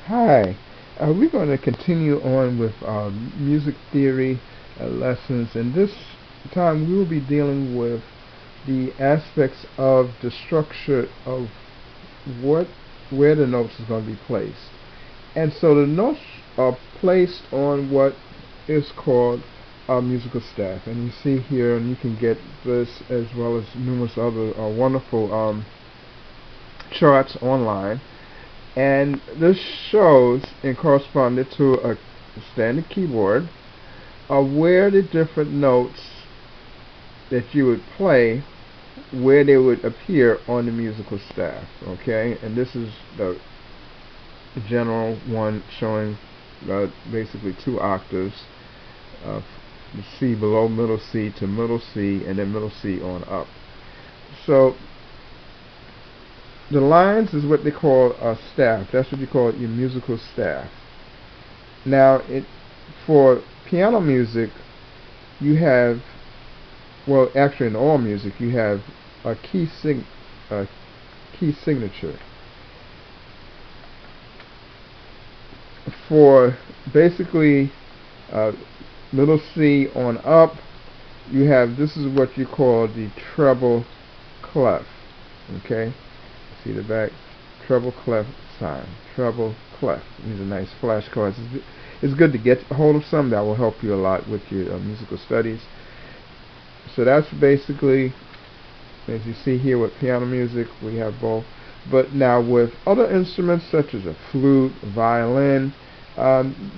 Hi, we're going to continue on with our music theory lessons, and this time we will be dealing with the aspects of the structure of what where the notes is going to be placed. And so the notes are placed on what is called a musical staff, and you see here, and you can get this as well as numerous other wonderful charts online. And this shows and corresponded to a standard keyboard where the different notes that you would play, where they would appear on the musical staff. Okay, and this is the general one showing basically two octaves of C below middle C to middle C, and then middle C on up. So the lines is what they call a staff. That's what you call your musical staff. Now, for piano music, you have, well, actually in all music, you have a a key signature. For basically uh, middle C on up, you have, this is what you call the treble clef. Okay, see the back, treble clef sign, treble clef. These are nice flashcards. It's good to get a hold of some. That will help you a lot with your musical studies. So that's basically, as you see here with piano music, we have both. But now with other instruments such as a flute, violin,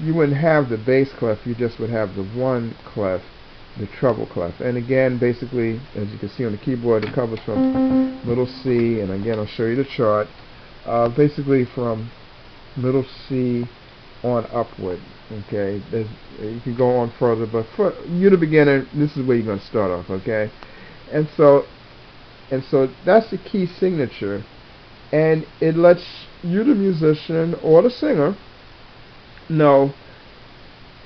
you wouldn't have the bass clef. You just would have the one clef, the treble clef. And again, basically, as you can see on the keyboard, it covers from middle C, and again, I'll show you the chart. Basically from middle C on upward. Okay, you can go on further, but for you, the beginner, this is where you're going to start off. Okay, and so that's the key signature, and it lets you, the musician or the singer, know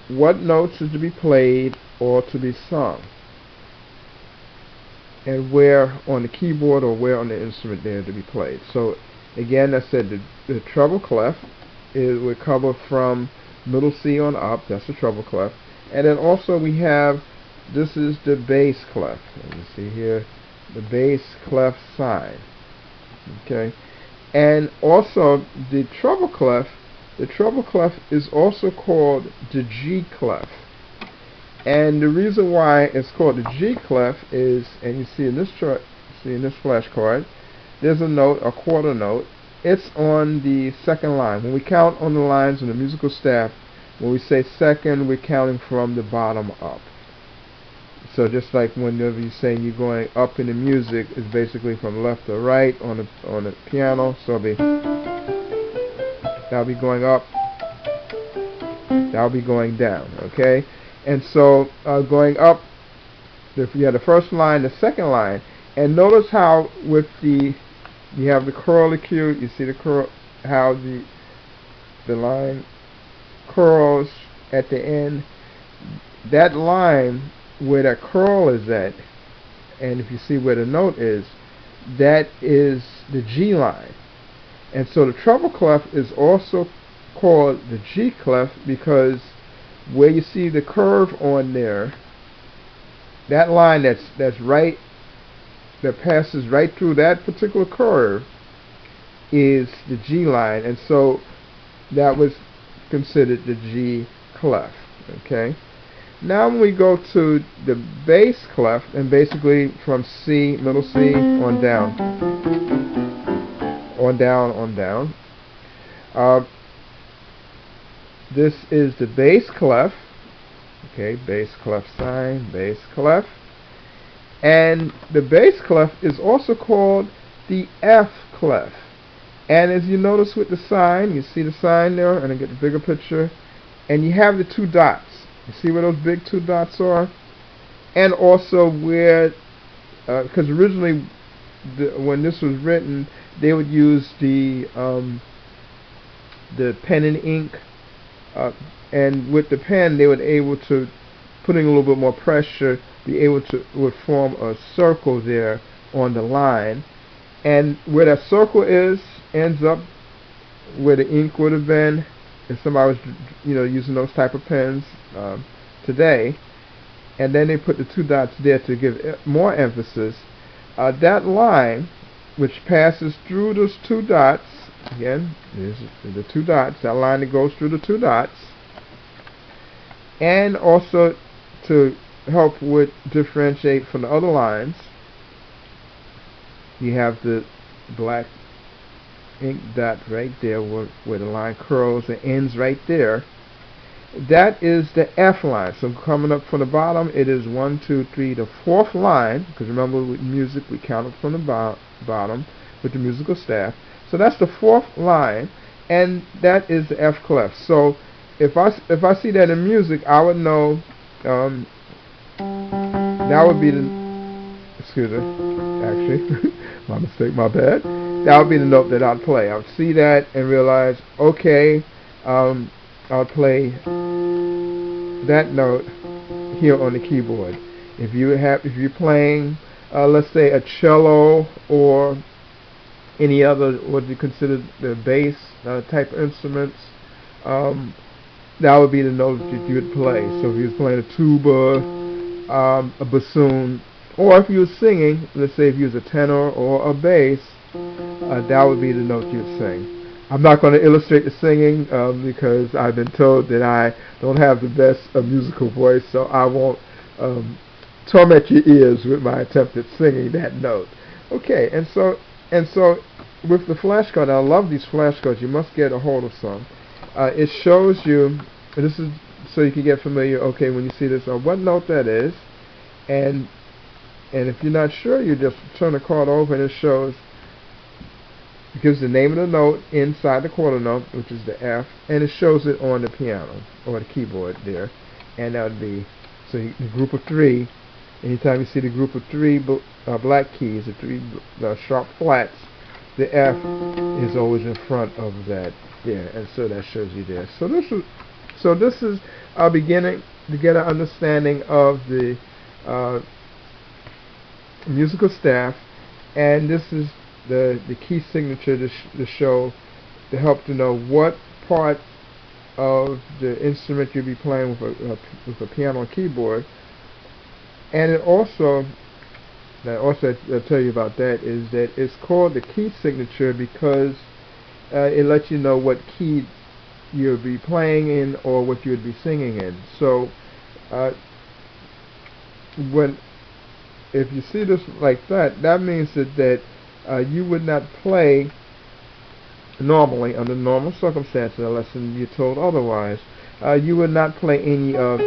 what notes are to be played or to be sung, and where on the keyboard or where on the instrument they are to be played. So again, I said the treble clef would cover from middle C on up. That's the treble clef. And then also we have, this is the bass clef. And you see here the bass clef sign. Okay, and also the treble clef. The treble clef is also called the G clef. And the reason why it's called the G clef is, and you see in this chart, see in this flashcard, there's a note, a quarter note. It's on the second line. When we count on the lines on the musical staff, when we say second, we're counting from the bottom up. So just like whenever you're saying you're going up in the music, it's basically from left to right on the piano. So that'll be going up, that'll be going down. Okay, and so going up, if you have the first line, the second line, and notice how with you have the curlicue. You see the curl, how the line curls at the end. That line where that curl is at, and if you see where the note is, that is the G line. And so the treble clef is also called the G clef because where you see the curve on there, that line that's right, that passes right through that particular curve, is the G line, and so that was considered the G clef. Okay, now when we go to the bass clef, and basically from C, middle C on down, on down, this is the bass clef. Okay, bass clef sign, bass clef. And the bass clef is also called the F clef. And as you notice with the sign, you see the sign there, and I get the bigger picture, and you have the two dots. You see where those big two dots are? And also where, because originally when this was written, they would use the pen and ink, and with the pen they were able to, putting a little bit more pressure, be able to would form a circle there on the line, and where that circle is ends up where the ink would have been if somebody was, using those type of pens today, and then they put the two dots there to give more emphasis. That line, which passes through those two dots, again, there's the two dots, that line that goes through the two dots, and also to help with differentiate from the other lines, you have the black ink dot right there where the line curls and ends right there. That is the F line. So coming up from the bottom, it is 1, 2, 3, the fourth line, because remember with music we count up from the bottom with the musical staff. So that's the fourth line, and that is the F clef. So if I see that in music, I would know that would be the, excuse me, actually, my mistake, my bad. That would be the note that I'd play. I would see that and realize, okay, I'll play that note here on the keyboard. If you're playing, let's say a cello or any other what you consider the bass type of instruments, that would be the note that you would play. So if you was playing a tuba, a bassoon, or if you were singing, let's say if you was a tenor or a bass, that would be the note you would sing. I'm not going to illustrate the singing because I've been told that I don't have the best musical voice, so I won't torment your ears with my attempt at singing that note. Okay, and so with the flashcard, I love these flashcards. You must get a hold of some. It shows you, this is so you can get familiar. Okay, when you see this, what note that is, and if you're not sure, you just turn the card over and it shows. It gives the name of the note inside the quarter note, which is the F, and it shows it on the piano or the keyboard there, and that would be the group of three. Anytime you see the group of three black keys, the three sharp flats, the F is always in front of that there, and so that shows you there. So this is beginning to get an understanding of the musical staff, and this is the key signature to help to know what part of the instrument you'll be playing with a piano or keyboard. And it also, I'll tell you about that, is that it's called the key signature because it lets you know what key you'll be playing in or what you'd be singing in. So if you see this like that, that means that you would not play normally under normal circumstances unless you're told otherwise. You would not play any of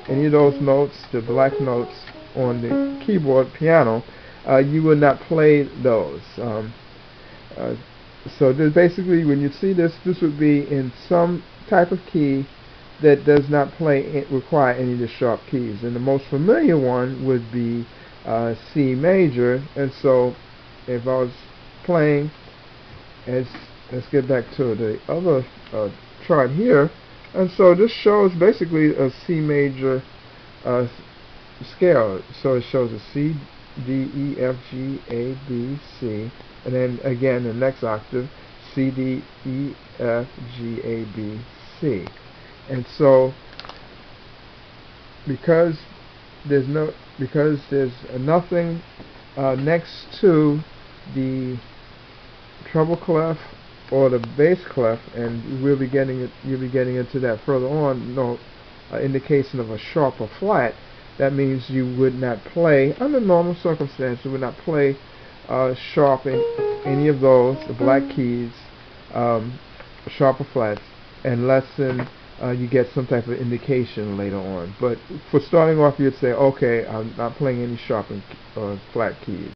those notes, the black notes on the keyboard piano. You would not play those. So basically, when you see this would be in some type of key that does not require any of the sharp keys. And the most familiar one would be C major. And so if I was playing, let's get back to the other chart here, and so this shows basically a C major scale. So it shows a C, D, E, F, G, A, B, C, and then again the next octave, C, D, E, F, G, A, B, C. And so because there's nothing next to the treble clef or the bass clef, and you'll be getting into that further on. No indication of a sharp or flat. That means you would not play under normal circumstances. You would not play sharp in any of those, the black keys, sharp or flats, unless you get some type of indication later on. But for starting off, you'd say, okay, I'm not playing any sharp or flat keys.